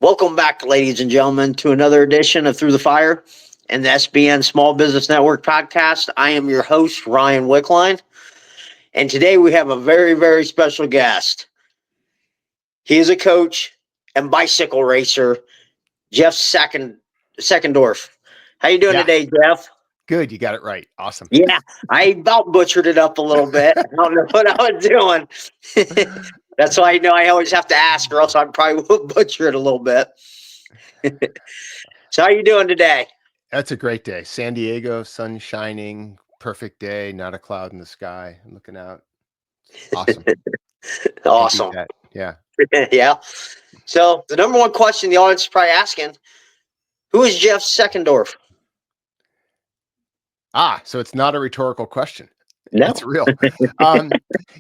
Welcome back, ladies and gentlemen, to another edition of Through the Fire and the SBN Small Business Network podcast. I am your host, Ryan Wickline, and today we have a very, very special guest. He is a coach and bicycle racer, Jeff Seckendorf. How you doing Yeah, today, Jeff? good. You got it right. Awesome. Yeah, I about butchered it up a little bit. I don't know what I was doing. That's why I always have to ask, or else I probably will butcher it a little bit. So, how you doing today? That's a great day. San Diego, sun shining, perfect day, not a cloud in the sky. I'm looking out. Awesome. Can't beat Awesome. that. Yeah. Yeah. So the number one question the audience is probably asking: who is Jeff Seckendorf? So it's not a rhetorical question. It's No. real. Um,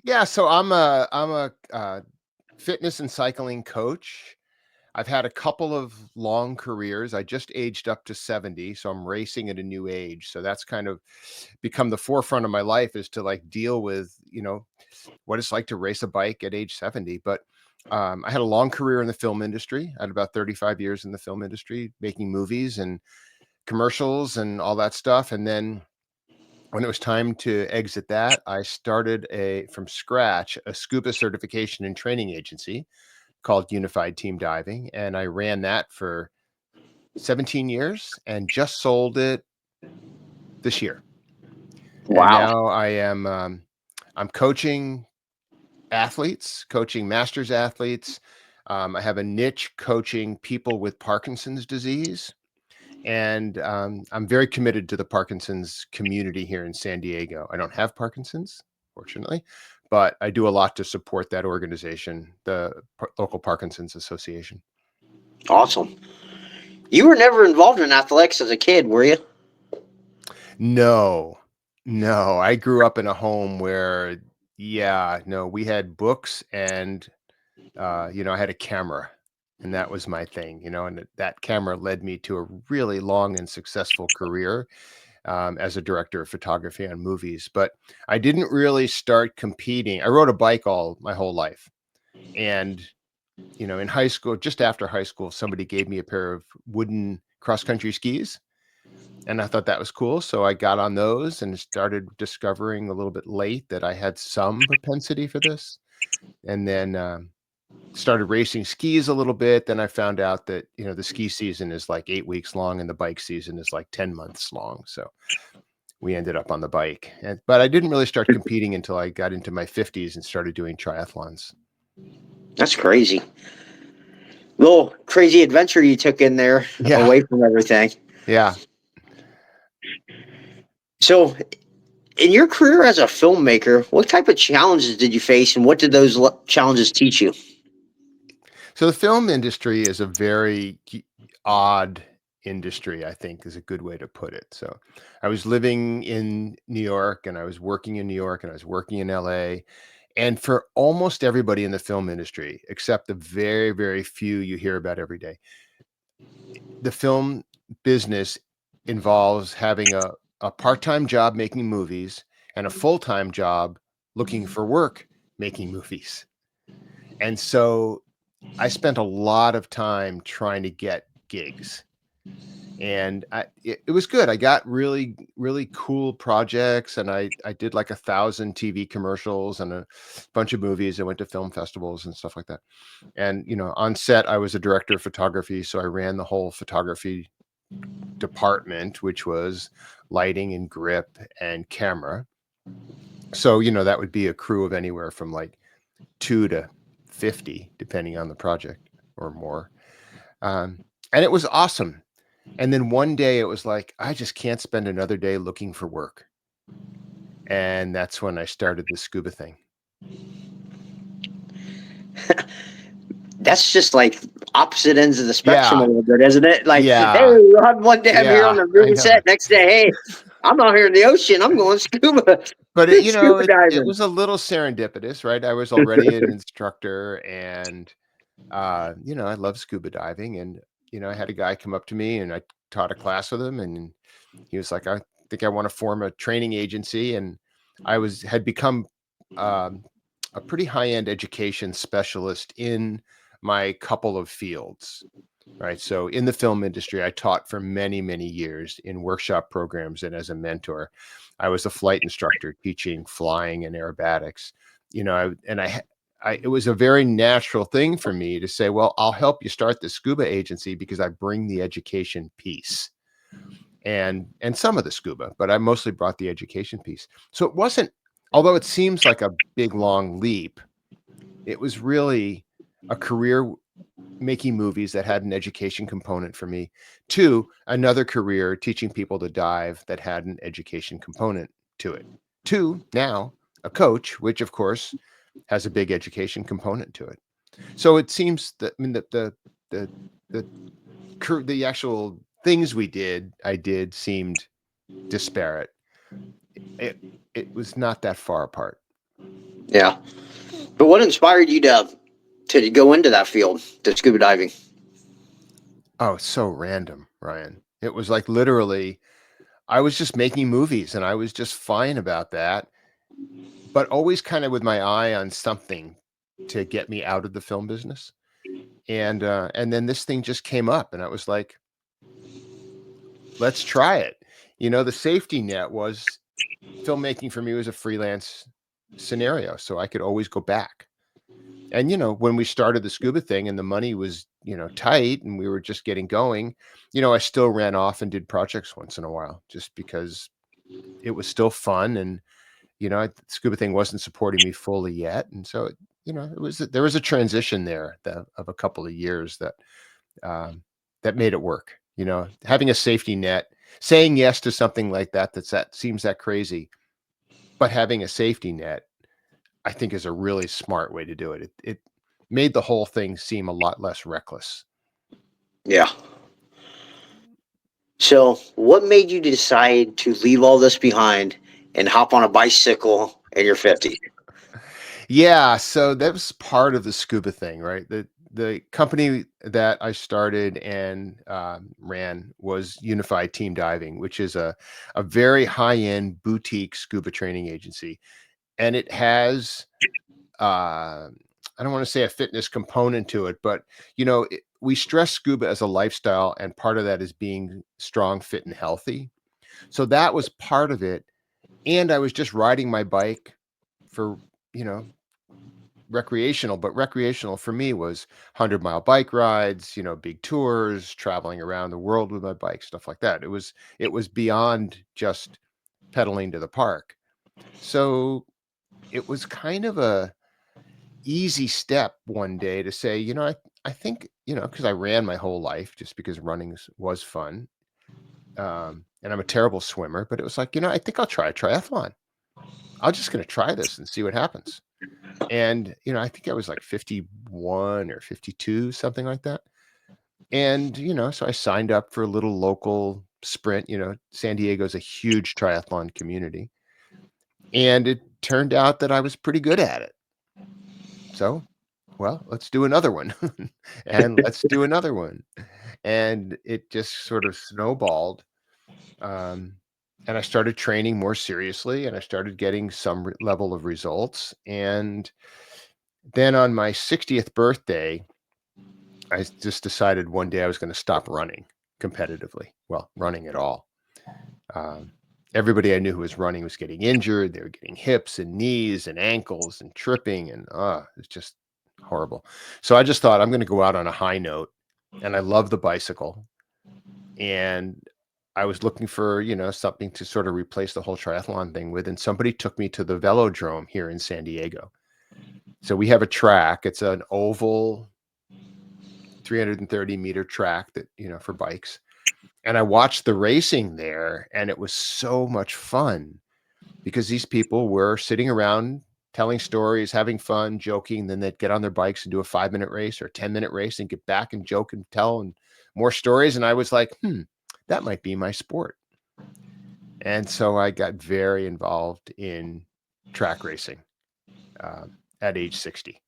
yeah, so I'm a fitness and cycling coach. I've had a couple of long careers. I just aged up to 70, so I'm racing at a new age. So that's kind of become the forefront of my life, is to like deal with, what it's like to race a bike at age 70. But I had a long career in the film industry. I had about 35 years in the film industry, making movies and commercials and all that stuff. And then when it was time to exit that, I started from scratch a scuba certification and training agency called Unified Team Diving, and I ran that for 17 years and just sold it this year. And Wow. now I'm coaching athletes, coaching masters athletes. I have a niche coaching people with Parkinson's disease. And I'm very committed to the Parkinson's community here in San Diego. I don't have Parkinson's, fortunately, but I do a lot to support that organization, the local Parkinson's Association. Awesome. You were never involved in athletics as a kid, were you? No, no, I grew up in a home where, yeah, no, we had books and, I had a camera, and that was my thing, and that camera led me to a really long and successful career as a director of photography on movies. But I didn't really start competing. I rode a bike all my whole life. And, in high school, just after high school, somebody gave me a pair of wooden cross country skis. And I thought that was cool. So I got on those and started discovering a little bit late that I had some propensity for this. And then started racing skis a little bit. Then I found out that, the ski season is like 8 weeks long and the bike season is like 10 months long. So we ended up on the bike. But I didn't really start competing until I got into my 50s and started doing triathlons. That's crazy. Little crazy adventure you took in there Yeah. away from everything. Yeah. So, in your career as a filmmaker, what type of challenges did you face, and what did those challenges teach you? So the film industry is a very odd industry, I think, is a good way to put it. So I was living in New York and I was working in New York and I was working in LA. And for almost everybody in the film industry, except the very, very few you hear about every day, the film business involves having a part-time job making movies and a full-time job looking for work making movies. And so I spent a lot of time trying to get gigs, and it was good. I got really, really cool projects, and I did like 1,000 TV commercials and a bunch of movies. I went to film festivals and stuff like that. And, on set, I was a director of photography. So I ran the whole photography department, which was lighting and grip and camera. So, that would be a crew of anywhere from like 2 to 50, depending on the project or more. And it was awesome. And then one day it was like, I just can't spend another day looking for work. And that's when I started the scuba thing. That's just like opposite ends of the spectrum a Yeah. little bit, isn't it? Like, hey, Yeah. one day I'm here on Yeah. the I movie know. set, next day, hey, I'm out here in the ocean, I'm going scuba, But scuba it diving. was a little serendipitous, right? I was already an instructor and I love scuba diving. And, I had a guy come up to me and I taught a class with him and he was like, I think I want to form a training agency. And had become um, a pretty high-end education specialist in my couple of fields, right? So in the film industry, I taught for many, many years in workshop programs and as a mentor. I was a flight instructor teaching flying and aerobatics. You know, it was a very natural thing for me to say, well, I'll help you start the scuba agency because I bring the education piece and some of the scuba, but I mostly brought the education piece. So it wasn't, although it seems like a big long leap, it was really a career making movies that had an education component for me, to another career teaching people to dive that had an education component to it, to now a coach, which of course has a big education component to it. So it seems that, I mean, the the the actual things I did seemed disparate. It it was not that far apart. Yeah. But what inspired you to go into that field, to scuba diving? Oh, it's so random, Ryan. It was like literally I was just making movies and I was just fine about that, but always kind of with my eye on something to get me out of the film business. And then this thing just came up and I was like, let's try it. You know, the safety net was filmmaking for me was a freelance scenario, so I could always go back. And, you know, when we started the scuba thing and the money was, you know, tight and we were just getting going, you know, I still ran off and did projects once in a while just because it was still fun. And, you know, the scuba thing wasn't supporting me fully yet. And so, you know, there was a transition there of a couple of years um, that made it work. You know, having a safety net, saying yes to something like that, that seems that crazy, but having a safety net, I think, is a really smart way to do it. It made the whole thing seem a lot less reckless. Yeah. So, what made you decide to leave all this behind and hop on a bicycle in your 50s? Yeah, so that was part of the scuba thing, right? The company that I started and ran was Unified Team Diving, which is a very high end boutique scuba training agency, and it has I don't want to say a fitness component to it, but you know, we stress scuba as a lifestyle, and part of that is being strong, fit, and healthy. So that was part of it, and I was just riding my bike for, you know, recreational, but recreational for me was 100-mile bike rides, you know, big tours, traveling around the world with my bike, stuff like that. It was beyond just pedaling to the park. So it was kind of a easy step one day to say, you know, I think, you know, because I ran my whole life just because running was fun. And I'm a terrible swimmer, but it was like, you know, I think I'll try a triathlon. I'm just going to try this and see what happens. And, you know, I think I was like 51 or 52, something like that. And, you know, so I signed up for a little local sprint. You know, San Diego's a huge triathlon community. And it turned out that I was pretty good at it. So, well, let's do another one. And let's do another one. And it just sort of snowballed. Um, and I started training more seriously and I started getting some level of results. And then on my 60th birthday, I just decided one day I was going to stop running competitively. Well, running at all. Um, Everybody I knew who was running was getting injured. They were getting hips and knees and ankles and tripping, and it's just horrible. So I just thought I'm going to go out on a high note, and I love the bicycle, and I was looking for, you know, something to sort of replace the whole triathlon thing with, and somebody took me to the velodrome here in San Diego. So we have a track. It's an oval 330-meter track that, you know, for bikes. And I watched the racing there, and it was so much fun because these people were sitting around telling stories, having fun, joking. Then they'd get on their bikes and do a 5-minute race or a 10-minute race and get back and joke and tell and more stories. And I was like, that might be my sport. And so I got very involved in track racing at age 60.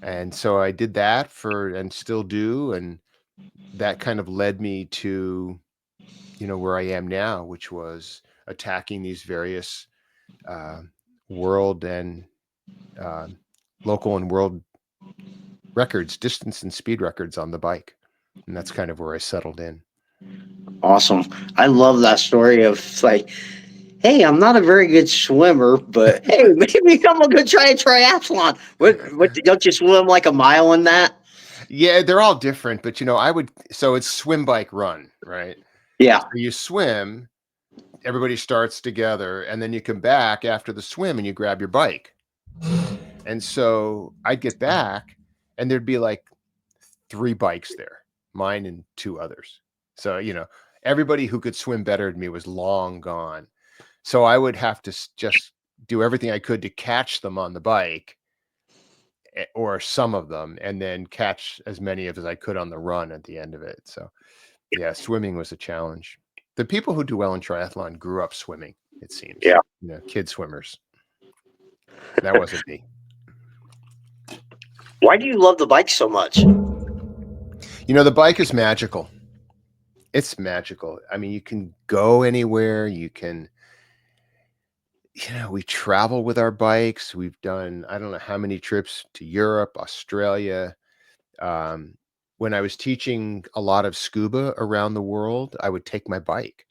And so I did that and still do. And that kind of led me to, you know, where I am now, which was attacking these various uh, world and uh, local and world records, distance and speed records on the bike. And that's kind of where I settled in. Awesome. I love that story of like, hey, I'm not a very good swimmer, but hey, maybe I'm a good try a triathlon. What don't you swim like a mile in that? Yeah, they're all different, but so it's swim, bike, run, right? Yeah. So you swim, everybody starts together, and then you come back after the swim and you grab your bike. And so I'd get back and there'd be like 3 bikes there, mine and 2 others. So, everybody who could swim better than me was long gone. So I would have to just do everything I could to catch them on the bike, or some of them, and then catch as many of as I could on the run at the end of it. So, yeah, swimming was a challenge. The people who do well in triathlon grew up swimming, it seems. Yeah. Kid swimmers. That wasn't me. Why do you love the bike so much? The bike is magical. It's magical. I mean, you can go anywhere. We travel with our bikes. We've done, I don't know how many trips to Europe, Australia. Um, when I was teaching a lot of scuba around the world, I would take my bike.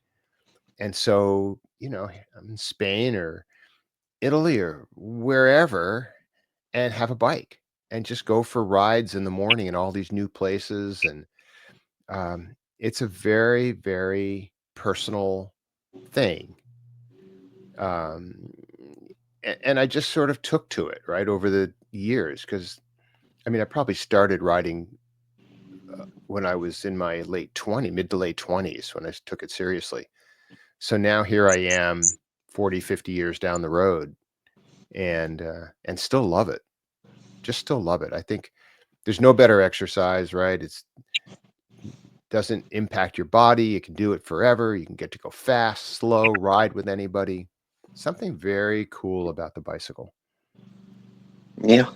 And so, I'm in Spain or Italy or wherever and have a bike and just go for rides in the morning in all these new places. And it's a very, very personal thing. Um, and I just sort of took to it right over the years because I probably started riding when I was in my mid to late 20s when I took it seriously. So now here I am 40, 50 years down the road and still love it. Just still love it. I think there's no better exercise, right? It's doesn't impact your body. You can do it forever. You can get to go fast, slow, ride with anybody. Something very cool about the bicycle. Yeah.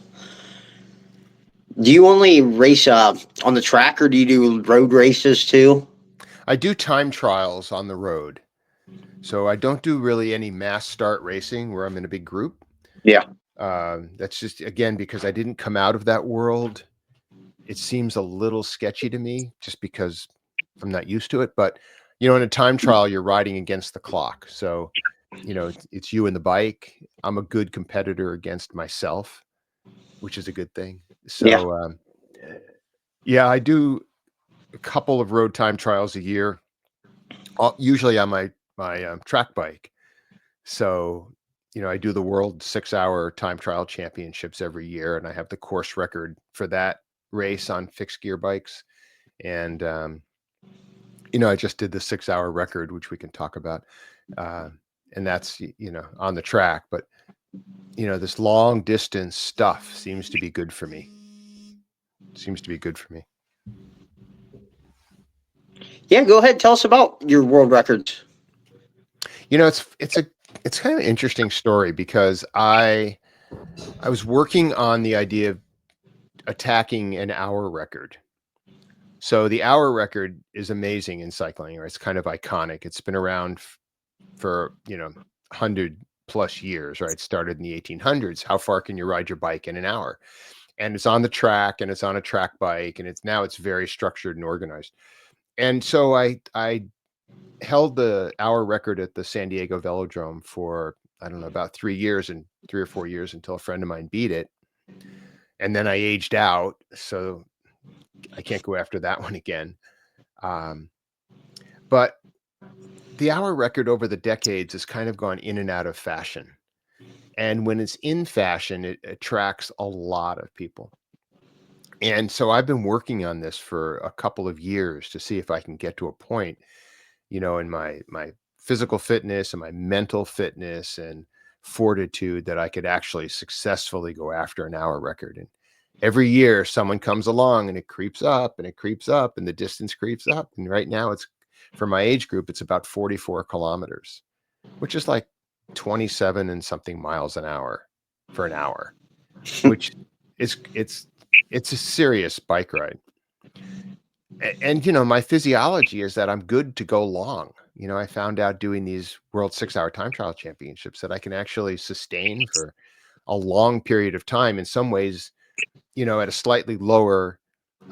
Do you only race on the track, or do you do road races too? I do time trials on the road. So I don't do really any mass start racing where I'm in a big group. Yeah. That's just, again, because I didn't come out of that world. It seems a little sketchy to me just because I'm not used to it. But, in a time trial, you're riding against the clock. So, it's you and the bike. I'm a good competitor against myself, which is a good thing. Yeah. So, yeah, I do a couple of road time trials a year, usually on my track bike. So, I do the world 6-hour time trial championships every year, and I have the course record for that race on fixed gear bikes. And, I just did the 6-hour record, which we can talk about. And that's, on the track. But, this long distance stuff seems to be good for me. Seems to be good for me. Yeah. Go ahead. Tell us about your world records. It's kind of an interesting story because I was working on the idea of attacking an hour record. So the hour record is amazing in cycling, or it's kind of iconic. It's been around for 100 plus years, right? It started in the 1800s. How far can you ride your bike in an hour? And it's on the track, and it's on a track bike, and it's very structured and organized. And so I held the hour record at the San Diego velodrome for, I don't know, about 3 or 4 years until a friend of mine beat it. And then I aged out, so I can't go after that one again. But the hour record over the decades has kind of gone in and out of fashion. And when it's in fashion, it attracts a lot of people. And so I've been working on this for a couple of years to see if I can get to a point, in my physical fitness and my mental fitness and fortitude that I could actually successfully go after an hour record. And every year someone comes along and it creeps up and it creeps up and the distance creeps up. And right now it's, for my age group, it's about 44 kilometers, which is like 27 and something miles an hour for an hour, which is, it's a serious bike ride. And my physiology is that I'm good to go long. I found out doing these world 6-hour time trial championships that I can actually sustain for a long period of time. In some ways, at a slightly lower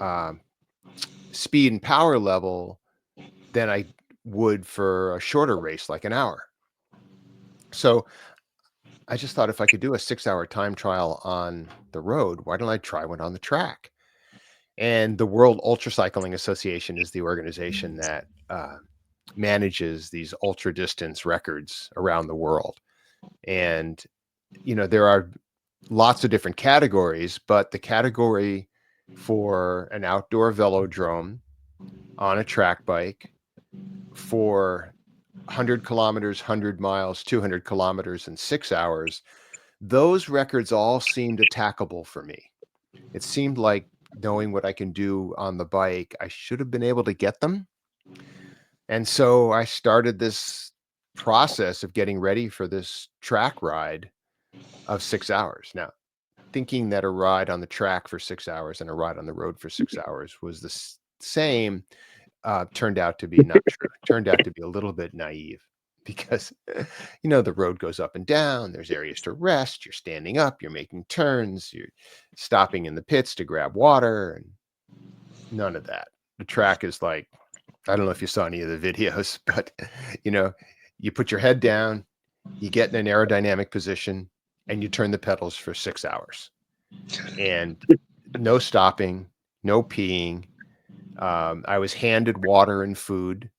um, speed and power level than I would for a shorter race, like an hour. So I just thought if I could do a 6-hour time trial on the road, why don't I try one on the track? And the World Ultra Cycling Association is the organization that manages these ultra distance records around the world. And, there are lots of different categories, but the category for an outdoor velodrome on a track bike for 100 kilometers, 100 miles, 200 kilometers in 6 hours, those records all seemed attackable for me. It seemed like knowing what I can do on the bike, I should have been able to get them. And so I started this process of getting ready for this track ride of 6 hours. Now, thinking that a ride on the track for 6 hours and a ride on the road for 6 hours was the same, turned out to be not true. Turned out to be a little bit naive because, the road goes up and down. There's areas to rest. You're standing up. You're making turns. You're stopping in the pits to grab water, and none of that. The track is like, I don't know if you saw any of the videos, but you know, you put your head down, you get in an aerodynamic position, and you turn the pedals for 6 hours, and no stopping, no peeing. I was handed water and food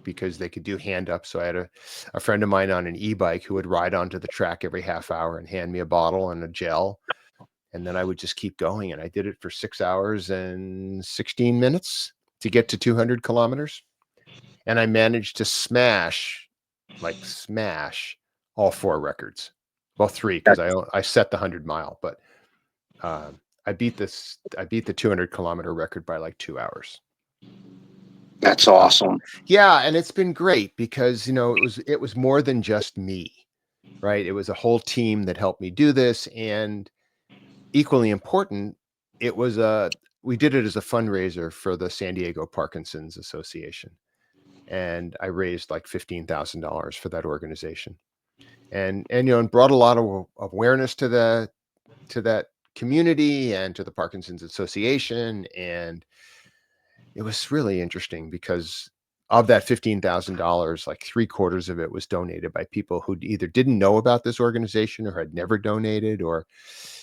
because they could do hand up. So I had a friend of mine on an e-bike who would ride onto the track every half hour and hand me a bottle and a gel. And then I would just keep going. And I did it for 6 hours and 16 minutes to get to 200 kilometers. And I managed to smash all four records. Well, three, because I set the 100-mile, but I beat the 200-kilometer record by like 2 hours. That's awesome. Yeah, and it's been great because, it was more than just me, right? It was a whole team that helped me do this, and equally important, we did it as a fundraiser for the San Diego Parkinson's Association, and I raised like $15,000 for that organization, and brought a lot of awareness to that community and to the Parkinson's Association, and it was really interesting because of that $15,000, like three-quarters of it was donated by people who either didn't know about this organization or had never donated, or,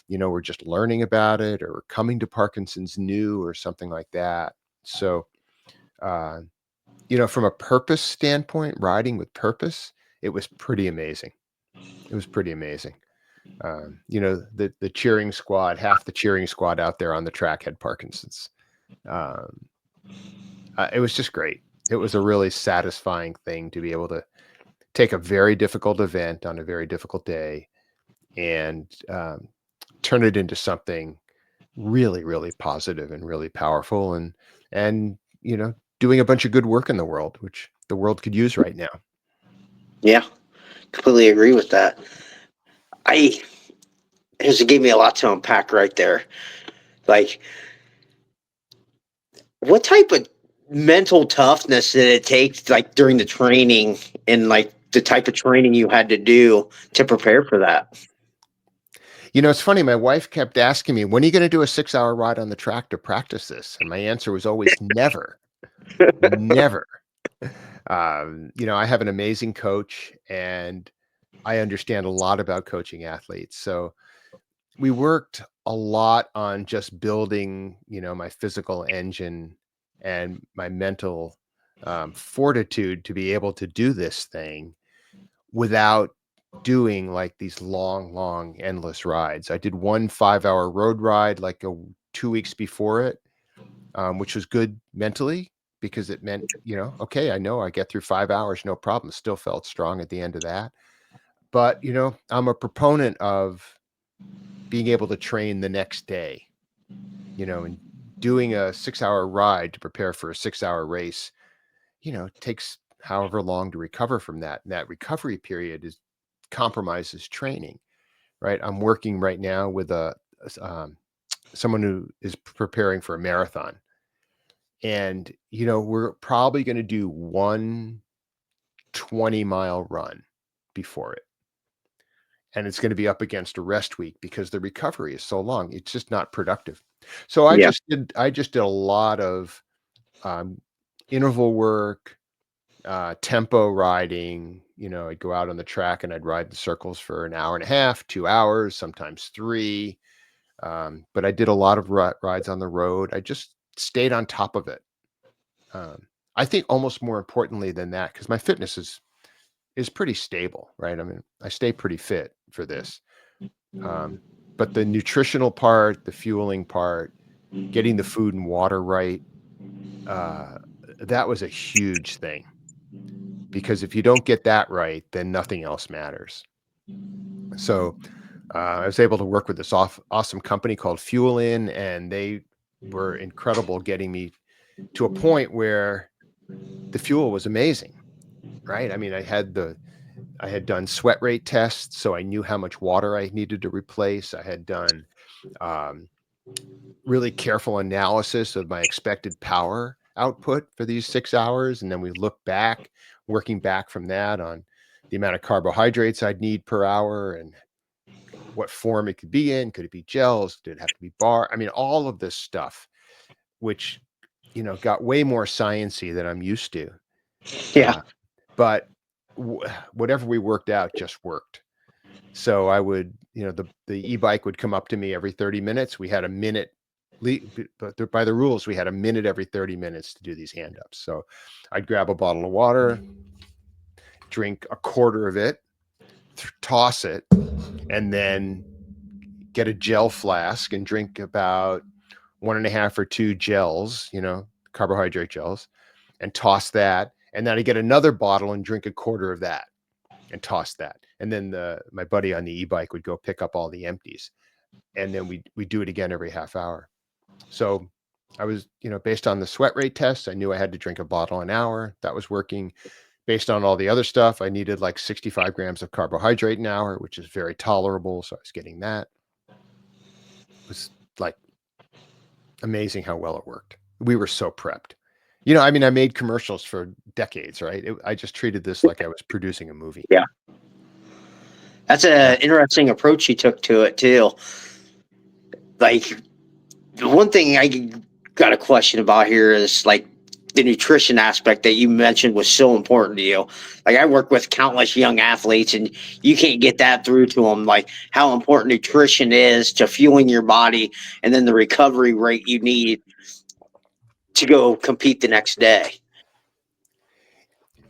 were just learning about it or were coming to Parkinson's new or something like that. So, uh, from a purpose standpoint, riding with purpose, it was pretty amazing. It was pretty amazing. The cheering squad, half the cheering squad out there on the track had Parkinson's. Um, it was just great. It was a really satisfying thing to be able to take a very difficult event on a very difficult day and turn it into something really, really positive and really powerful, and doing a bunch of good work in the world, which the world could use right now. Yeah, completely agree with that. I It gave me a lot to unpack right there. Like, what type of mental toughness did it take, like during the training, and like the type of training you had to do to prepare for that? It's funny. My wife kept asking me, "When are you going to do a 6-hour ride on the track to practice this?" And my answer was always never, never. I have an amazing coach, and I understand a lot about coaching athletes. So we worked a lot on just building, my physical engine and my mental fortitude to be able to do this thing without doing like these long, long, endless rides. I did one 5-hour road ride like 2 weeks before it, which was good mentally because it meant, okay, I know I get through 5 hours, no problem. Still felt strong at the end of that. But, I'm a proponent of being able to train the next day, and doing a 6-hour ride to prepare for a 6-hour race, takes however long to recover from that. And that recovery period compromises training, right? I'm working right now with someone who is preparing for a marathon. And, we're probably going to do one 20-mile run before it. and it's going to be up against a rest week because the recovery is so long. It's just not productive. So Yeah. I just did a lot of um, interval work, tempo riding. I'd go out on the track and I'd ride the circles for an hour and a half, 2 hours, sometimes three. But I did a lot of rides on the road. I just stayed on top of it. Um, I think almost more importantly than that, because my fitness is pretty stable, right? I mean, I stay pretty fit for this. Um, but the nutritional part, the fueling part, getting the food and water right, uh, that was a huge thing, because if you don't get that right, then nothing else matters. So I was able to work with this awesome company called Fuel In, and they were incredible, getting me to a point where the fuel was amazing, right? I mean, I had done sweat rate tests, so I knew how much water I needed to replace. I had done um, really careful analysis of my expected power output for these 6 hours. And then we look back, working back from that, on the amount of carbohydrates I'd need per hour and what form it could be in. Could it be gels? Did it have to be bar? I mean, all of this stuff, which, got way more sciencey than I'm used to. Yeah. Uh, but whatever we worked out just worked. So I would, the e-bike would come up to me every 30 minutes. We had a minute, but by the rules, we had a minute every 30 minutes to do these hand ups. So I'd grab a bottle of water, drink a quarter of it, toss it, and then get a gel flask and drink about 1.5 or 2 gels, carbohydrate gels, and toss that. And then I get another bottle and drink a quarter of that and toss that. And then my buddy on the e-bike would go pick up all the empties. And then we do it again every half hour. So I was, based on the sweat rate test, I knew I had to drink a bottle an hour. That was working. Based on all the other stuff, I needed like 65 grams of carbohydrate an hour, which is very tolerable. So I was getting that. It was like amazing how well it worked. We were so prepped. I mean, I made commercials for decades, right? I just treated this like I was producing a movie. Yeah. That's Yeah. an interesting approach you took to it too. Like, the one thing I got a question about here is like the nutrition aspect that you mentioned was so important to you. Like, I work with countless young athletes, and you can't get that through to them. Like, how important nutrition is to fueling your body, and then the recovery rate you need to go compete the next day.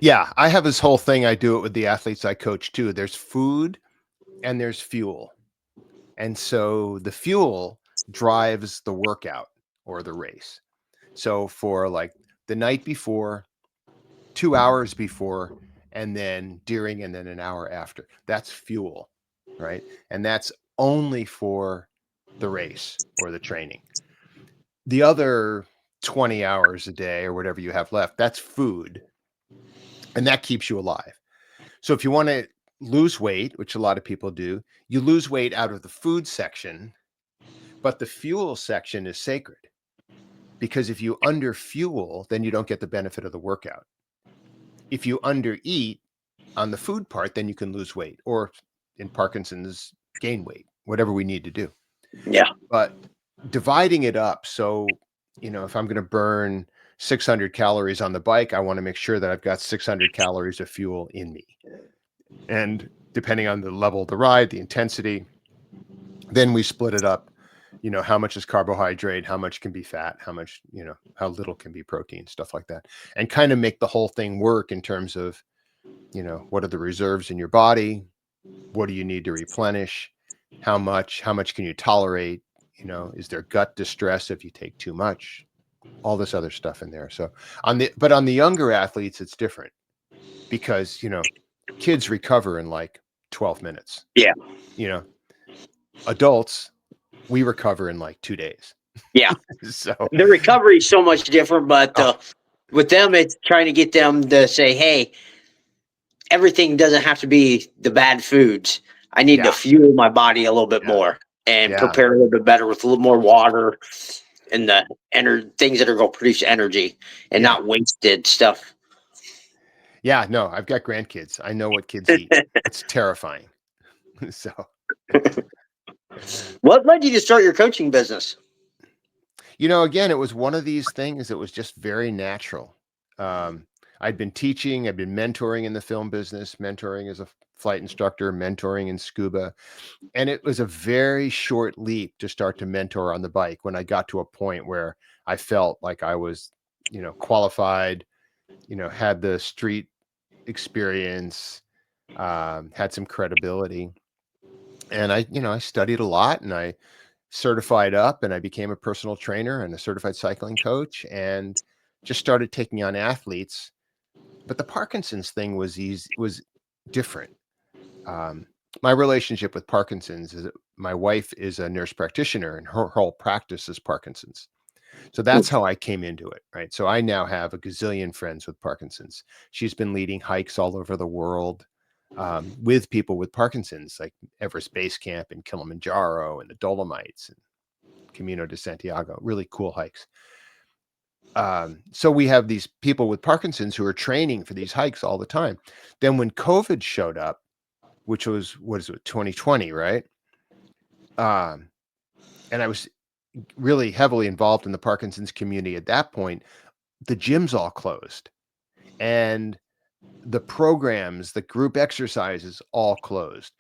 Yeah, I have this whole thing. I do it with the athletes I coach too. There's food and there's fuel. And so the fuel drives the workout or the race. So for like the night before, 2 hours before, and then during, and then an hour after, that's fuel, right? And that's only for the race or the training. The other 20 hours a day or whatever you have left, that's food. And that keeps you alive. So if you want to lose weight, which a lot of people do, you lose weight out of the food section, but the fuel section is sacred, because if you under fuel, then you don't get the benefit of the workout. If you under eat on the food part, then you can lose weight, or in Parkinson's, gain weight, whatever we need to do. Yeah. But dividing it up, so if I'm going to burn 600 calories on the bike, I want to make sure that I've got 600 calories of fuel in me. And depending on the level of the ride, the intensity, then we split it up. How much is carbohydrate, how much can be fat, how much, how little can be protein, stuff like that. And kind of make the whole thing work in terms of, what are the reserves in your body? What do you need to replenish? How much can you tolerate? Is there gut distress if you take too much? All this other stuff in there. So on the younger athletes, it's different, because, kids recover in like 12 minutes. Yeah. Adults, we recover in like 2 days. Yeah. So, The recovery is so much different, but oh, with them, it's trying to get them to say, hey, everything doesn't have to be the bad foods. I need to yeah, fuel my body a little bit yeah, more and yeah, prepare a little bit better with a little more water and the things that are going to produce energy and yeah, not wasted stuff. yeah. No, I've got grandkids. I know what kids eat. It's terrifying. So, What led you to start your coaching business? again, it was one of these things that was just very natural. Um, I'd been teaching, I'd been mentoring in the film business, mentoring as a flight instructor, mentoring in scuba. And it was a very short leap to start to mentor on the bike when I got to a point where I felt like I was, qualified, had the street experience, had some credibility. And I studied a lot and I certified up and I became a personal trainer and a certified cycling coach and just started taking on athletes. But the Parkinson's thing was different. Um, my relationship with Parkinson's is that my wife is a nurse practitioner and her whole practice is Parkinson's. So that's how I came into it, right? So I now have a gazillion friends with Parkinson's. She's been leading hikes all over the world with people with Parkinson's, like Everest Base Camp and Kilimanjaro and the Dolomites and Camino de Santiago, really cool hikes. So we have these people with Parkinson's who are training for these hikes all the time. Then when COVID showed up, which was, what is it, 2020, right? Um, and I was really heavily involved in the Parkinson's community at that point. The gyms all closed and the programs, the group exercises all closed.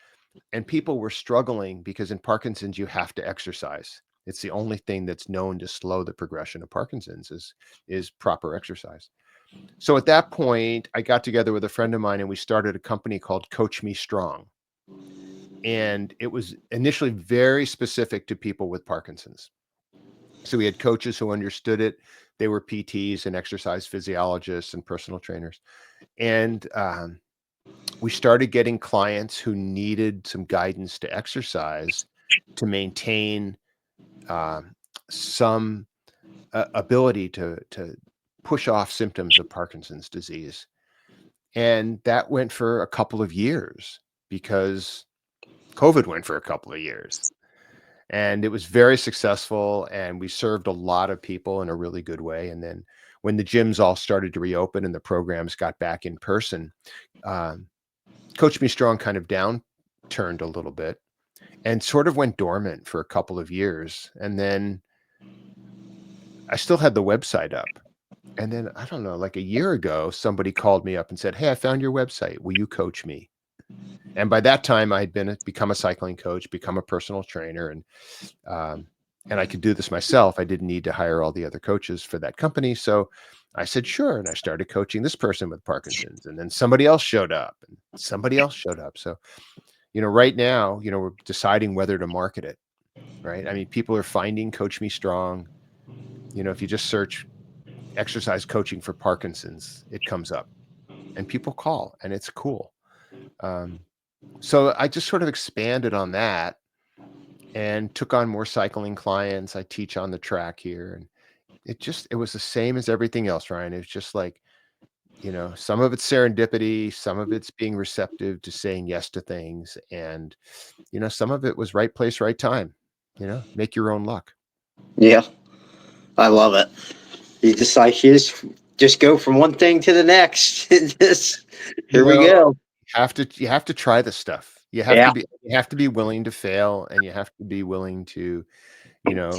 And people were struggling because in Parkinson's, you have to exercise. It's the only thing that's known to slow the progression of Parkinson's is proper exercise. So at that point, I got together with a friend of mine and we started a company called Coach Me Strong. And it was initially very specific to people with Parkinson's. So we had coaches who understood it. They were PTs and exercise physiologists and personal trainers. And we started getting clients who needed some guidance to exercise to maintain some ability to push off symptoms of Parkinson's disease. And that went for a couple of years because COVID went for a couple of years. And it was very successful, and we served a lot of people in a really good way. And then when the gyms all started to reopen and the programs got back in person, um, Coach Me Strong kind of downturned a little bit and sort of went dormant for a couple of years. And then I still had the website up. And then I don't know, like a year ago, somebody called me up and said, "Hey, I found your website. Will you coach me?" And by that time, I had become a cycling coach, become a personal trainer, um, and I could do this myself. I didn't need to hire all the other coaches for that company. So I said, sure. And I started coaching this person with Parkinson's. And then somebody else showed up and somebody else showed up. So, right now, we're deciding whether to market it, right? I mean, people are finding Coach Me Strong. If you just search exercise coaching for Parkinson's, it comes up and people call and it's cool. Um, so I just sort of expanded on that and took on more cycling clients. I teach on the track here and it was the same as everything else, Ryan. It was just like, some of it's serendipity, some of it's being receptive to saying yes to things. And, some of it was right place, right time, make your own luck. Yeah, I love it. You just go from one thing to the next. Just You here we know, go. you have to try the stuff. Yeah, You have to be willing to fail and you have to be willing to, you know,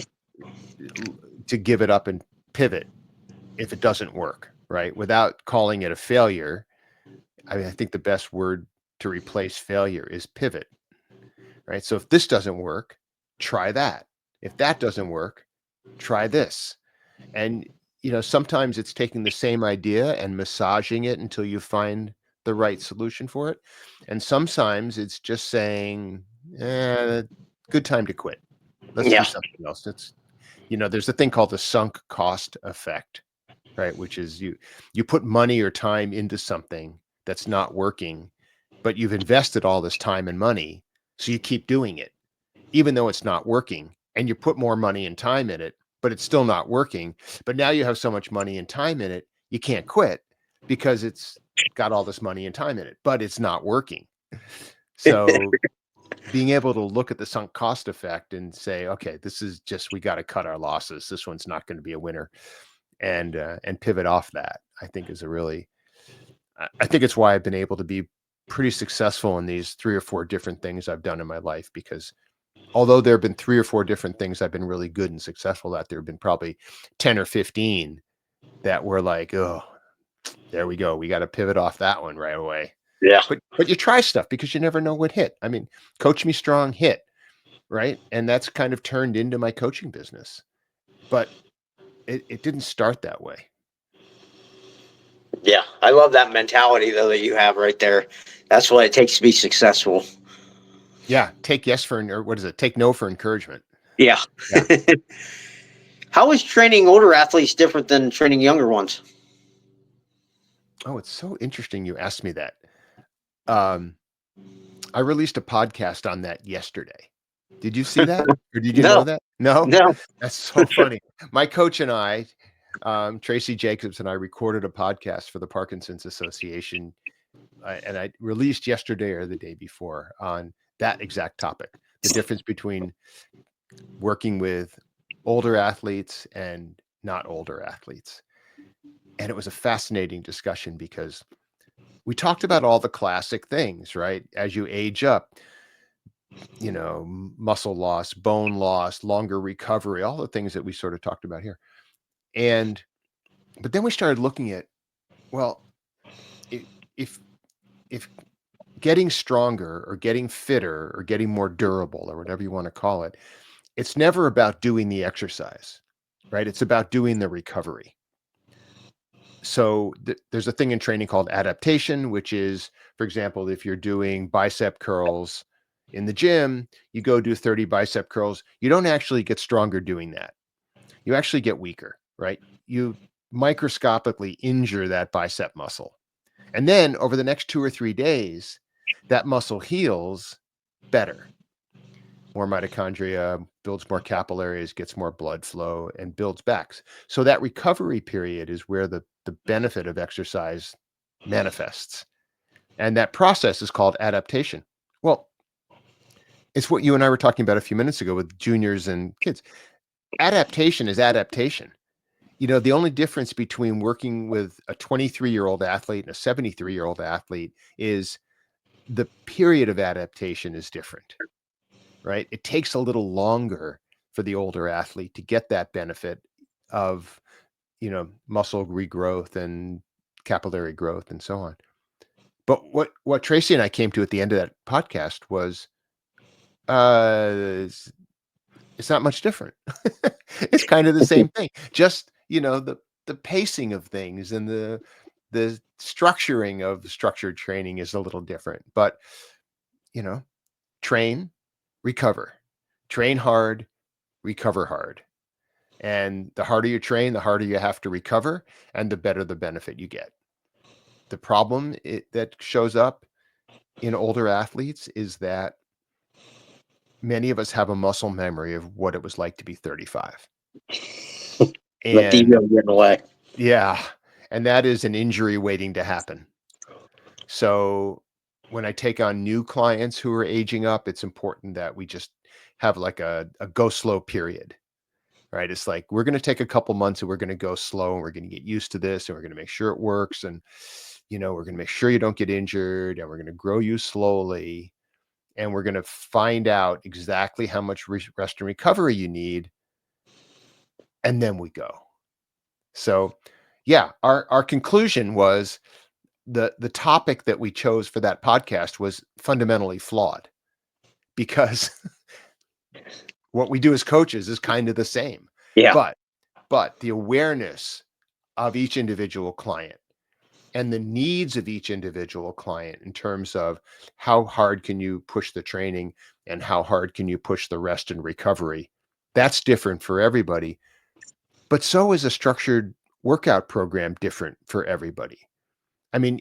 to give it up and pivot if it doesn't work, right? Without calling it a failure. I mean, I think the best word to replace failure is pivot, right? So if this doesn't work, try that. If that doesn't work, try this. And, sometimes it's taking the same idea and massaging it until you find the right solution for it. And sometimes it's just saying, good time to quit. Let's do yeah, something else. There's a thing called the sunk cost effect, right? Which is you put money or time into something that's not working, but you've invested all this time and money, so you keep doing it, even though it's not working, and you put more money and time in it, but it's still not working. But now you have so much money and time in it, you can't quit because it's got all this money and time in it, but it's not working. So being able to look at the sunk cost effect and say, okay, this is just, we got to cut our losses. This one's not going to be a winner, and pivot off that, I think is a really, I think it's why I've been able to be pretty successful in these 3 or 4 different things I've done in my life, because although there have been 3 or 4 different things I've been really good and successful at, there have been probably 10 or 15 that were like, oh, there we go. We got to pivot off that one right away. Yeah. But you try stuff because you never know what hit. I mean, Coach Me Strong hit, right? And that's kind of turned into my coaching business. But it didn't start that way. Yeah. I love that mentality though that you have right there. That's what it takes to be successful. Yeah. Take yes for, or what is it? Take no for encouragement. Yeah. Yeah. How is training older athletes different than training younger ones? Oh, it's so interesting you asked me that. I released a podcast on that yesterday. Did you see that? Or did you know No, that? No? no. That's so funny. My coach and I, Tracy Jacobs and I, recorded a podcast for the Parkinson's Association, and I released yesterday or the day before on that exact topic, the difference between working with older athletes and not older athletes. And it was a fascinating discussion because we talked about all the classic things, right? As you age up, muscle loss, bone loss, longer recovery, all the things that we sort of talked about here. But then we started looking at, well, if getting stronger or getting fitter or getting more durable or whatever you want to call it, it's never about doing the exercise, right? It's about doing the recovery. So there's a thing in training called adaptation, which is, for example, if you're doing bicep curls in the gym, you go do 30 bicep curls. You don't actually get stronger doing that. You actually get weaker, right? You microscopically injure that bicep muscle. And then over the next 2 or 3 days, that muscle heals better. More mitochondria, builds more capillaries, gets more blood flow, and builds back. So that recovery period is where the benefit of exercise manifests. And that process is called adaptation. Well, it's what you and I were talking about a few minutes ago with juniors and kids. Adaptation is adaptation. The only difference between working with a 23-year-old athlete and a 73-year-old athlete is the period of adaptation is different, right? It takes a little longer for the older athlete to get that benefit of, muscle regrowth and capillary growth and so on. But what Tracy and I came to at the end of that podcast was, it's not much different. It's kind of the same thing. Just, the pacing of things and the structuring of structured training is a little different. But, train, recover. Train hard, recover hard. And the harder you train, the harder you have to recover, and the better the benefit you get. The problem that shows up in older athletes is that many of us have a muscle memory of what it was like to be 35. Let the And ego get in the way. yeah, and that is an injury waiting to happen. So when I take on new clients who are aging up, it's important that we just have like a go slow period, right? It's like, we're going to take a couple months and we're going to go slow and we're going to get used to this and we're going to make sure it works. And, we're going to make sure you don't get injured and we're going to grow you slowly. And we're going to find out exactly how much rest and recovery you need. And then we go. So yeah, our conclusion was the topic that we chose for that podcast was fundamentally flawed, because what we do as coaches is kind of the same. Yeah. But the awareness of each individual client and the needs of each individual client in terms of how hard can you push the training and how hard can you push the rest and recovery, that's different for everybody. But so is a structured workout program different for everybody. I mean,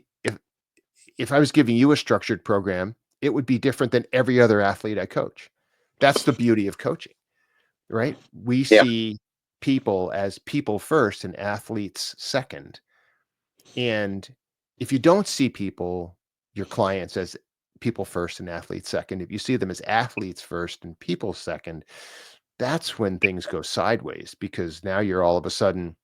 if I was giving you a structured program, it would be different than every other athlete I coach. That's the beauty of coaching, right? We Yeah. see people as people first and athletes second. And if you don't see people, your clients, as people first and athletes second, if you see them as athletes first and people second, that's when things go sideways, because now you're all of a sudden,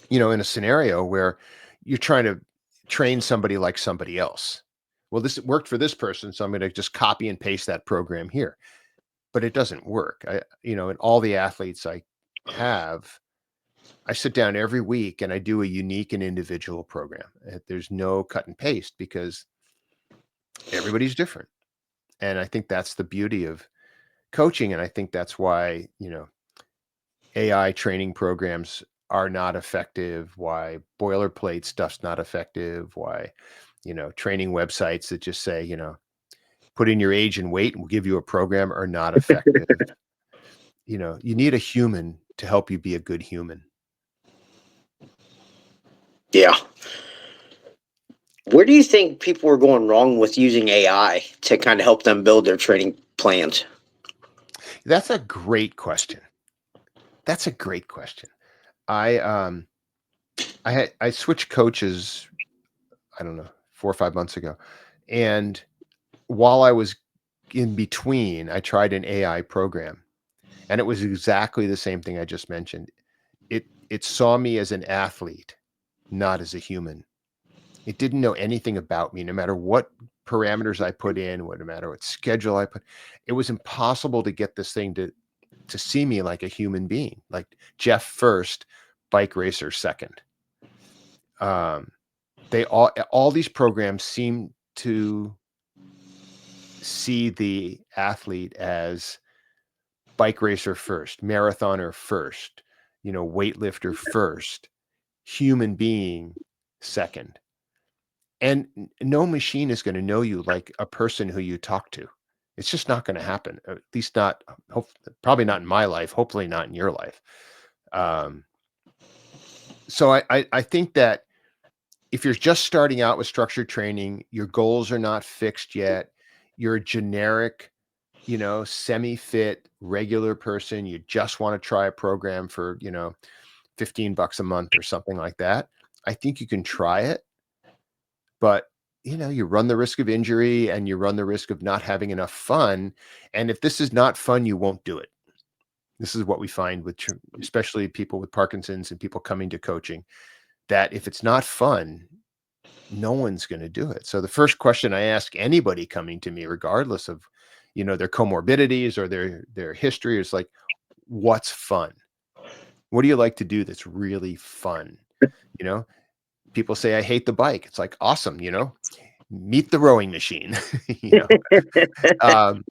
in a scenario where you're trying to train somebody like somebody else. well, this worked for this person, so I'm going to just copy and paste that program here. But it doesn't work. And all the athletes I have, I sit down every week and I do a unique and individual program. There's no cut and paste because everybody's different. And I think that's the beauty of coaching. And I think that's why, AI training programs are not effective, why boilerplate stuff's not effective, why, training websites that just say, put in your age and weight and we'll give you a program are not effective. You need a human to help you be a good human. Yeah. Where do you think people are going wrong with using AI to kind of help them build their training plans? That's a great question. That's a great question. I switched coaches, I don't know, 4 or 5 months ago. And while I was in between, I tried an AI program and it was exactly the same thing I just mentioned. It saw me as an athlete, not as a human. It didn't know anything about me, no matter what parameters I put in, no matter what schedule I put. It was impossible to get this thing to see me like a human being, like Jeff first, bike racer second. They all these programs seem to see the athlete as bike racer first, marathoner first, weightlifter first, human being second. And no machine is going to know you like a person who you talk to. It's just not going to happen. At least not, probably not in my life. Hopefully not in your life. So I think that if you're just starting out with structured training, your goals are not fixed yet. You're a generic, semi-fit regular person. You just want to try a program for, $15 a month or something like that. I think you can try it, but you run the risk of injury and you run the risk of not having enough fun. And if this is not fun, you won't do it. This is what we find with, especially people with Parkinson's and people coming to coaching, that if it's not fun, no one's going to do it. So the first question I ask anybody coming to me, regardless of, their comorbidities or their history, is like, what's fun? What do you like to do that's really fun? People say, I hate the bike. It's like, awesome, meet the rowing machine, um,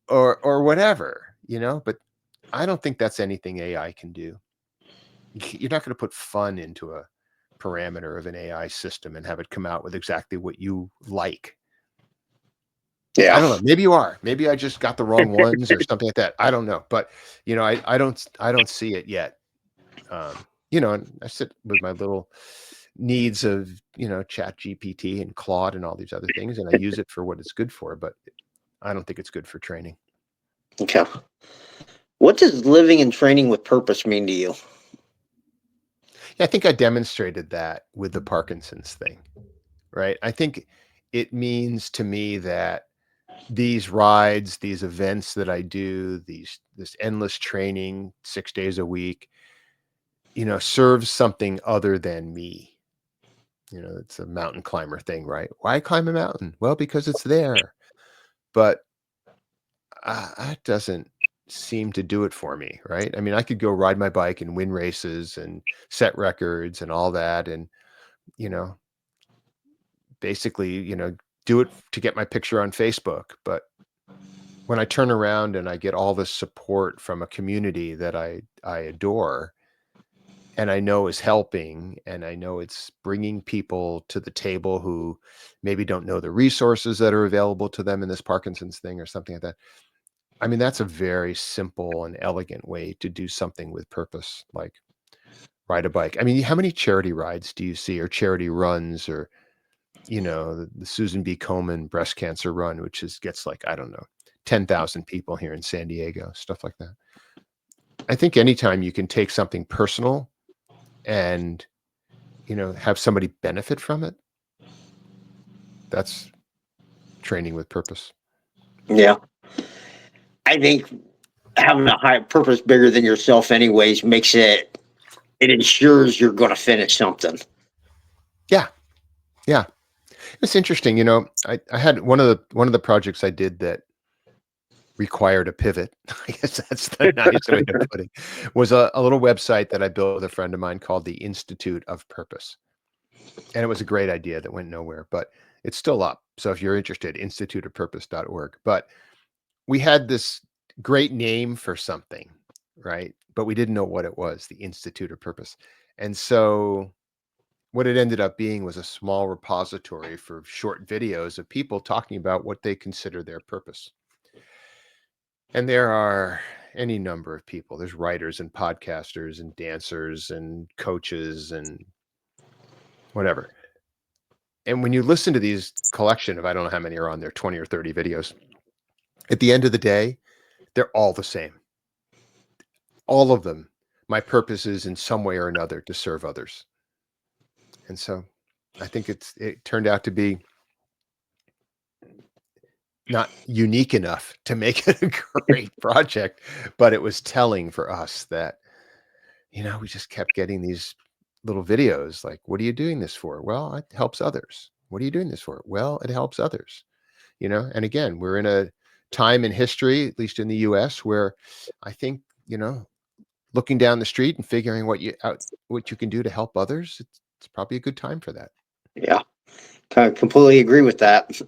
or whatever, but I don't think that's anything AI can do. You're not going to put fun into a parameter of an AI system and have it come out with exactly what you like. Yeah. I don't know. Maybe you are. Maybe I just got the wrong ones or something like that. I don't know. But I don't see it yet. And I sit with my little needs of, Chat GPT and Claude and all these other things, and I use it for what it's good for, but I don't think it's good for training. Okay. What does living and training with purpose mean to you? Yeah, I think I demonstrated that with the Parkinson's thing, right? I think it means to me that these rides, these events that I do, this endless training 6 days a week, serves something other than me. It's a mountain climber thing, right? Why climb a mountain? Well, because it's there. But that doesn't seem to do it for me, right? I mean, I could go ride my bike and win races and set records and all that, and you know, basically, do it to get my picture on Facebook. But when I turn around and I get all this support from a community that I adore and I know is helping, and I know it's bringing people to the table who maybe don't know the resources that are available to them in this Parkinson's thing or something like that. I mean, that's a very simple and elegant way to do something with purpose, like ride a bike. I mean, how many charity rides do you see, or charity runs, or the Susan B. Komen breast cancer run, which gets like, I don't know, 10,000 people here in San Diego, stuff like that. I think anytime you can take something personal and, have somebody benefit from it, that's training with purpose. Yeah. I think having a high purpose bigger than yourself anyways makes it ensures you're going to finish something. Yeah. Yeah. It's interesting. I had one of the projects I did that required a pivot. I guess that's the nice way to put it. Was a little website that I built with a friend of mine called the Institute of Purpose. And it was a great idea that went nowhere, but it's still up. So if you're interested, instituteofpurpose.org. But we had this great name for something, right? But we didn't know what it was, the Institute of Purpose. And so what it ended up being was a small repository for short videos of people talking about what they consider their purpose. And there are any number of people. There's writers and podcasters and dancers and coaches and whatever. And when you listen to these collection of, I don't know how many are on there, 20 or 30 videos, at the end of the day, they're all the same. All of them. My purpose is in some way or another to serve others. And so I think it turned out to be not unique enough to make it a great project, but it was telling for us that, we just kept getting these little videos like, what are you doing this for? Well, it helps others. What are you doing this for? Well, it helps others. And again, we're in a time in history, at least in the US, where I think, looking down the street and figuring what you can do to help others, it's probably a good time for that. Yeah, completely agree with that.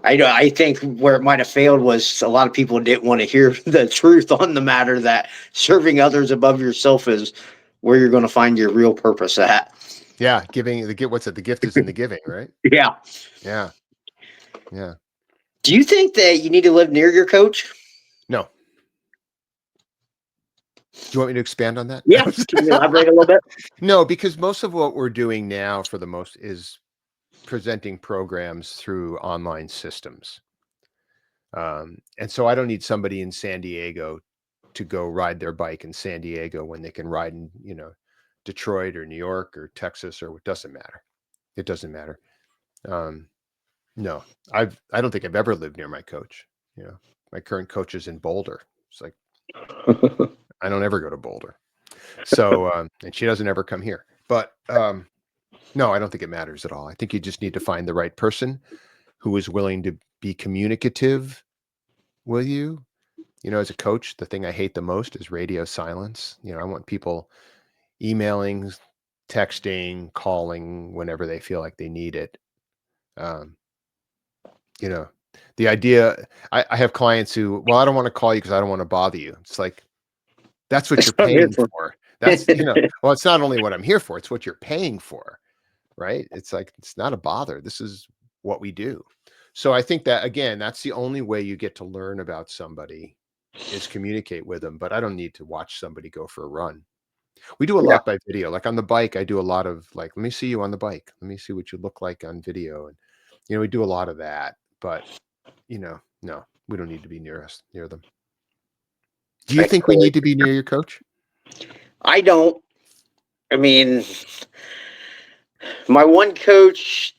I know. I think where it might have failed was a lot of people didn't want to hear the truth on the matter that serving others above yourself is where you're going to find your real purpose at. Yeah, giving the gift. What's it? The gift is in the giving, right? Yeah. Yeah, yeah. Do you think that you need to live near your coach? No. Do you want me to expand on that? Yeah. Can you elaborate a little bit? No, because most of what we're doing now, for the most, is presenting programs through online systems. And so I don't need somebody in San Diego to go ride their bike in San Diego when they can ride in, Detroit or New York or Texas, or it doesn't matter. It doesn't matter. Um, no, I don't think I've ever lived near my coach. My current coach is in Boulder. It's like, I don't ever go to Boulder. So, and she doesn't ever come here, but, no, I don't think it matters at all. I think you just need to find the right person who is willing to be communicative with you. As a coach, the thing I hate the most is radio silence. I want people emailing, texting, calling whenever they feel like they need it. Um, you know, the idea, I have clients who, well, I don't want to call you because I don't want to bother you. It's like, that's what That's you're what I'm here paying for. for. That's, well, it's not only what I'm here for, it's what you're paying for, right? It's like, it's not a bother. This is what we do. So I think that, again, that's the only way you get to learn about somebody, is communicate with them. But I don't need to watch somebody go for a run. We do a Yeah. lot by video. Like on the bike, I do a lot of like, let me see you on the bike. Let me see what you look like on video. And, we do a lot of that. But, no, we don't need to be near them. Do you I think we completely- need to be near your coach? I don't. I mean, my one coach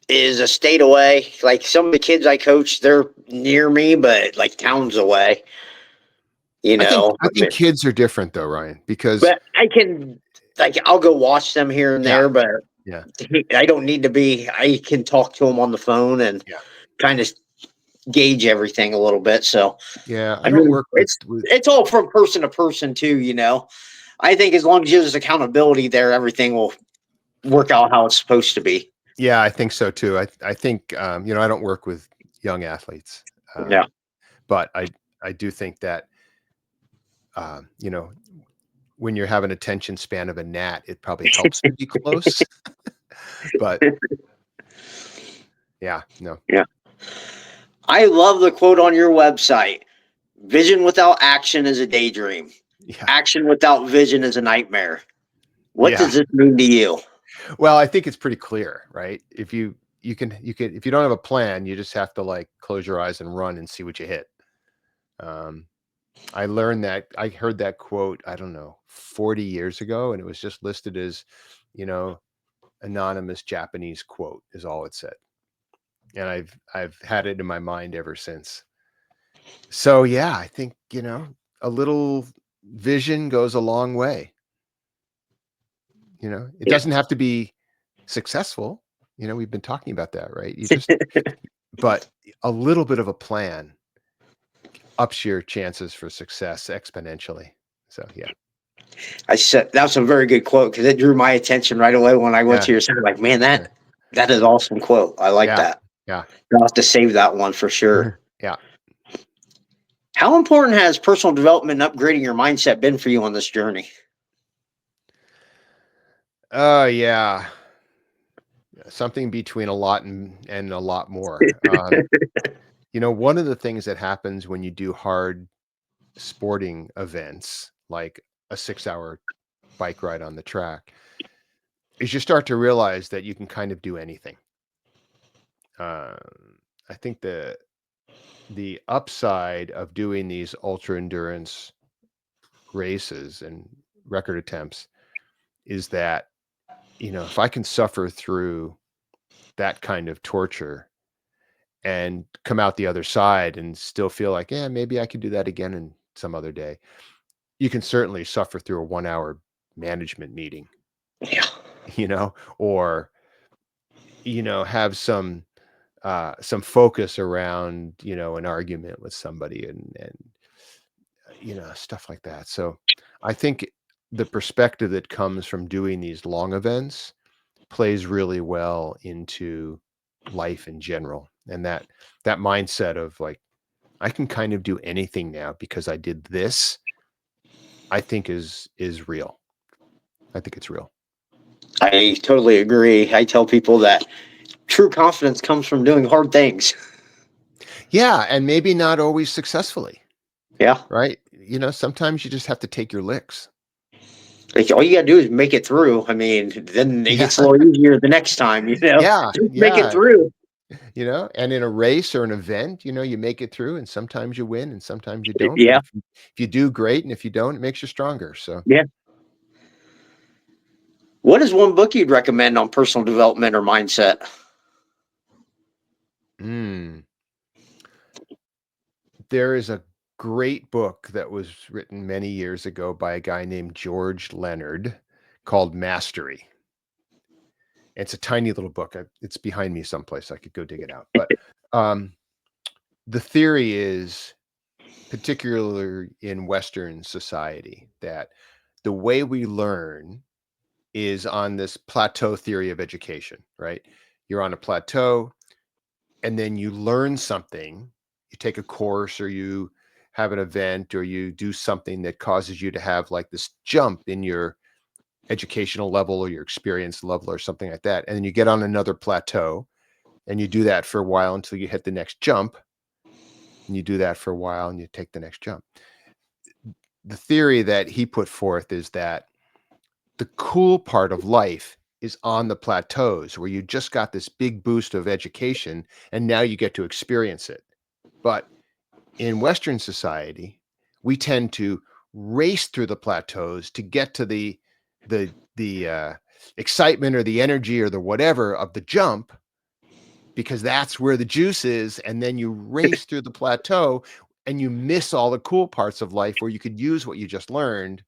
is a state away. Like some of the kids I coach, they're near me, but like towns away. You I think know, I think kids are different though, Ryan, because but I can like I'll go watch them here and yeah, there, but yeah, I don't need to be. I can talk to them on the phone and yeah, kind of gauge everything a little bit. So yeah. I I don't mean, work with it's all from person to person too. I think as long as there's accountability there, everything will work out how it's supposed to be. yeah, I think so too. I think I don't work with young athletes, Yeah. but I do think that um, you know when you have an attention span of a gnat, it probably helps to be close. But yeah, no, Yeah. I love the quote on your website. Vision without action is a daydream. yeah, Action without vision is a nightmare. What yeah. does this mean to you? Well, I think it's pretty clear, right? If you can if you don't have a plan, you just have to like close your eyes and run and see what you hit. Um, I heard that quote, I don't know, 40 years ago, and it was just listed as, you know, anonymous Japanese quote is all it said. And I've had it in my mind ever since. So yeah, I think, a little vision goes a long way. It Yeah. doesn't have to be successful. we've been talking about that, right? But a little bit of a plan ups your chances for success exponentially. So yeah. I said that's a very good quote because it drew my attention right away when I went Yeah. to your site. Like, man, Yeah. that is awesome quote. I like Yeah. that. Yeah. I'll have to save that one for sure. Yeah. How important has personal development and upgrading your mindset been for you on this journey? Oh yeah. Something between a lot and a lot more. One of the things that happens when you do hard sporting events, like a 6-hour bike ride on the track, is you start to realize that you can kind of do anything. I think the upside of doing these ultra endurance races and record attempts is that, if I can suffer through that kind of torture and come out the other side and still feel like, yeah, maybe I could do that again in some other day. You can certainly suffer through a 1-hour management meeting, Yeah. or, have some focus around, an argument with somebody and stuff like that. So I think the perspective that comes from doing these long events plays really well into life in general. And that mindset of like, I can kind of do anything now because I did this, I think is real. I think it's real. I totally agree. I tell people that true confidence comes from doing hard things. Yeah, and maybe not always successfully, Yeah. right? Sometimes you just have to take your licks. Like all you gotta do is make it through. I mean, then it Yeah. gets a little easier the next time, Yeah, Just make it yeah, through. and in a race or an event, you make it through and sometimes you win and sometimes you don't, but Yeah. if you do, great, and if you don't, it makes you stronger, so. Yeah. What is one book you'd recommend on personal development or mindset? Mm. There is a great book that was written many years ago by a guy named George Leonard called Mastery. It's a tiny little book. It's behind me someplace. I could go dig it out. But um, the theory is, particularly in Western society, that the way we learn is on this plateau theory of education, right? You're on a plateau and then you learn something. You take a course or you have an event or you do something that causes you to have like this jump in your educational level or your experience level or something like that. And then you get on another plateau and you do that for a while until you hit the next jump. And you do that for a while and you take the next jump. The theory that he put forth is that the cool part of life is on the plateaus where you just got this big boost of education and now you get to experience it. But in Western society, we tend to race through the plateaus to get to the excitement or the energy or the whatever of the jump because that's where the juice is, and then you race through the plateau and you miss all the cool parts of life where you could use what you just learned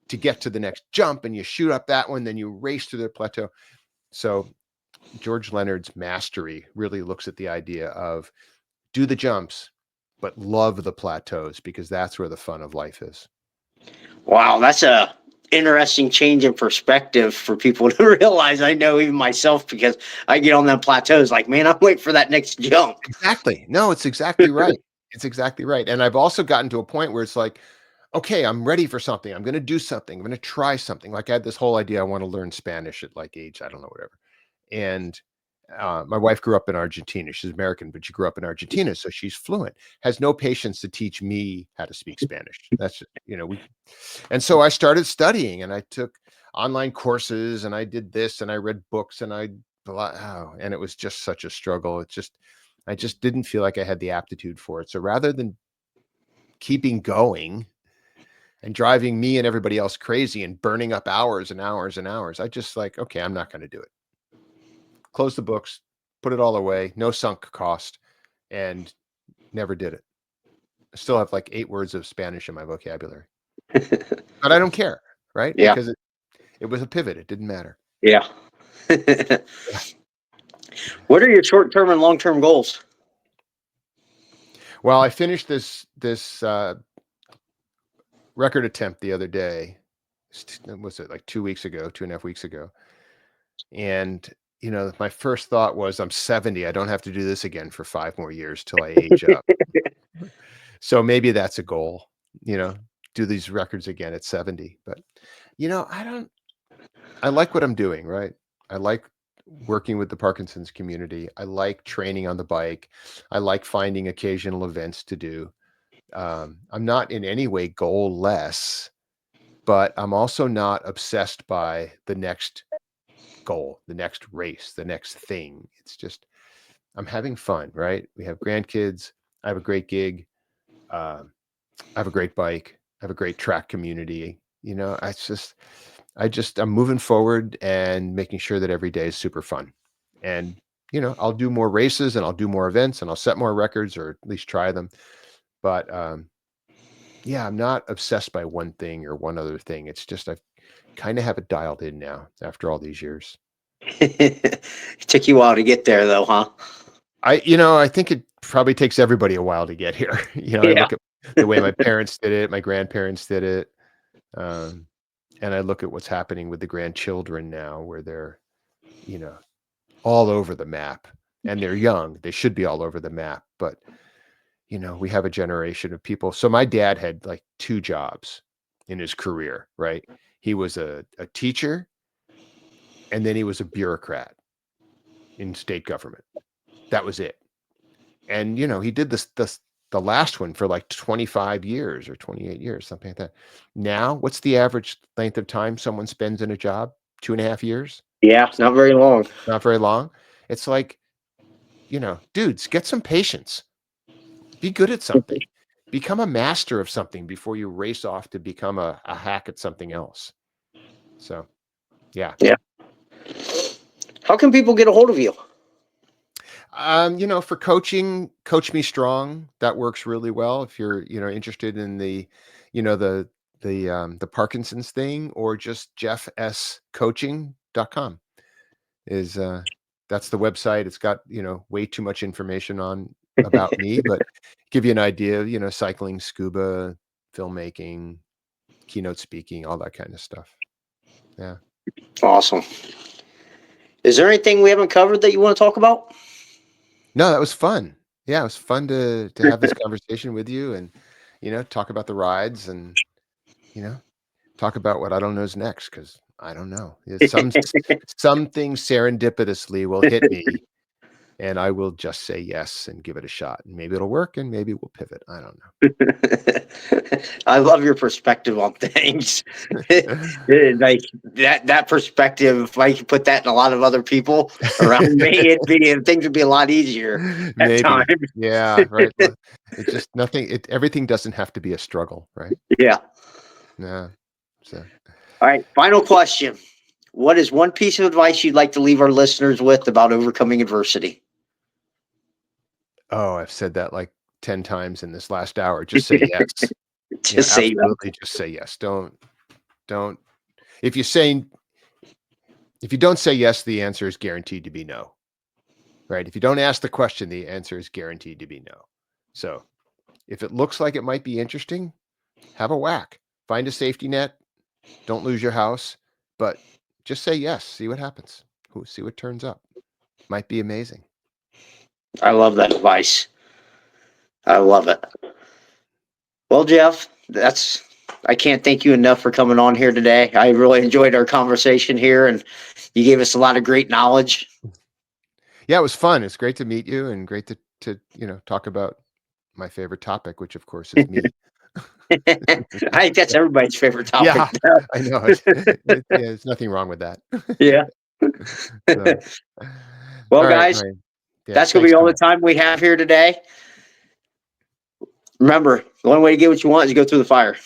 to get to the next jump, and you shoot up that one, then you race through the plateau. So George Leonard's Mastery really looks at the idea of do the jumps, but love the plateaus because that's where the fun of life is. Wow, that's a interesting change in perspective for people to realize. I know even myself because I get on that plateaus like, man, I'm waiting for that next jump. Exactly. No, it's exactly right. It's exactly right. And I've also gotten to a point where it's like, okay, I'm ready for something. I'm going to do something. I'm going to try something. Like I had this whole idea I want to learn Spanish at like age, I don't know, whatever. And my wife grew up in Argentina. She's American, but she grew up in Argentina, so she's fluent. Has no patience to teach me how to speak Spanish. That's we. And so I started studying, and I took online courses, and I did this, and I read books, and and it was just such a struggle. I just didn't feel like I had the aptitude for it. So rather than keeping going and driving me and everybody else crazy and burning up hours and hours and hours, I just like, okay, I'm not going to do it. Close the books, put it all away, no sunk cost, and never did it. I still have like 8 words of Spanish in my vocabulary, but I don't care, right? Yeah, Because it was a pivot. It didn't matter. yeah. What are your short-term and long-term goals? Well, I finished this record attempt the other day. Was it like 2 weeks ago, 2.5 weeks ago? And my first thought was, I'm 70. I don't have to do this again for 5 more years till I age up. So maybe that's a goal. You know, do these records again at 70. But I don't. I like what I'm doing. Right. I like working with the Parkinson's community. I like training on the bike. I like finding occasional events to do. I'm not in any way goal-less, but I'm also not obsessed by the next goal, the next race, the next thing. It's just I'm having fun, right? We have grandkids. I have a great gig. Um, I have a great bike. I have a great track community. I'm moving forward and making sure that every day is super fun. And I'll do more races and I'll do more events and I'll set more records or at least try them. But yeah, I'm not obsessed by one thing or one other thing. It's just I kind of have it dialed in now after all these years. It took you a while to get there, though, huh? I think it probably takes everybody a while to get here. I Yeah. look at the way my parents did it, my grandparents did it, um, and I look at what's happening with the grandchildren now, where they're, you know, all over the map, and they're young. They should be all over the map, but we have a generation of people. So my dad had like 2 jobs in his career, right? He was a teacher, and then he was a bureaucrat in state government. That was it. And he did the last one for like 25 years or 28 years, something like that. Now, what's the average length of time someone spends in a job? 2.5 years? Yeah, not very long. Not very long. It's like, dudes, get some patience. Be good at something. Become a master of something before you race off to become a hack at something else. So, yeah. Yeah. How can people get a hold of you? For coaching, Coach Me Strong, that works really well if you're, interested in the Parkinson's thing, or just jeffscoaching.com is that's the website. It's got, way too much information on about me, but give you an idea of, cycling, scuba, filmmaking, keynote speaking, all that kind of stuff. Yeah. Awesome. Is there anything we haven't covered that you want to talk about? No, that was fun. Yeah, it was fun to have this conversation with you and, talk about the rides and, you know, talk about what I don't know is next because I don't know. Something serendipitously will hit me and I will just say yes and give it a shot. And maybe it'll work and maybe we'll pivot. I don't I love your perspective on things. know. Like that perspective, if I could put that in a lot of other people around me, things would be a lot easier at Maybe. times. Yeah, right. Well, it's just everything doesn't have to be a struggle, right? Yeah. Yeah. So All right. Final question. What is one piece of advice you'd like to leave our listeners with about overcoming adversity? oh, I've said that like 10 times in this last hour. Just say yes. Just say that. Absolutely just say yes. Don't if you say if you don't say yes, the answer is guaranteed to be no. Right? If you don't ask the question, the answer is guaranteed to be no. So, if it looks like it might be interesting, have a whack. Find a safety net. Don't lose your house, but just say yes. See what happens. See what turns up. Might be amazing. I love that advice. I love it. Well, Jeff, I can't thank you enough for coming on here today. I really enjoyed our conversation here, and you gave us a lot of great knowledge. Yeah, it was fun. It's great to meet you and great to talk about my favorite topic, which of course is me. I think that's everybody's favorite topic. Yeah, I know. Yeah, there's nothing wrong with that. Yeah. So, Well, all right, guys, Ryan. Yeah, that's going to thanks be so all the much. time we have here today. Remember, the only way to get what you want is to go through the fire.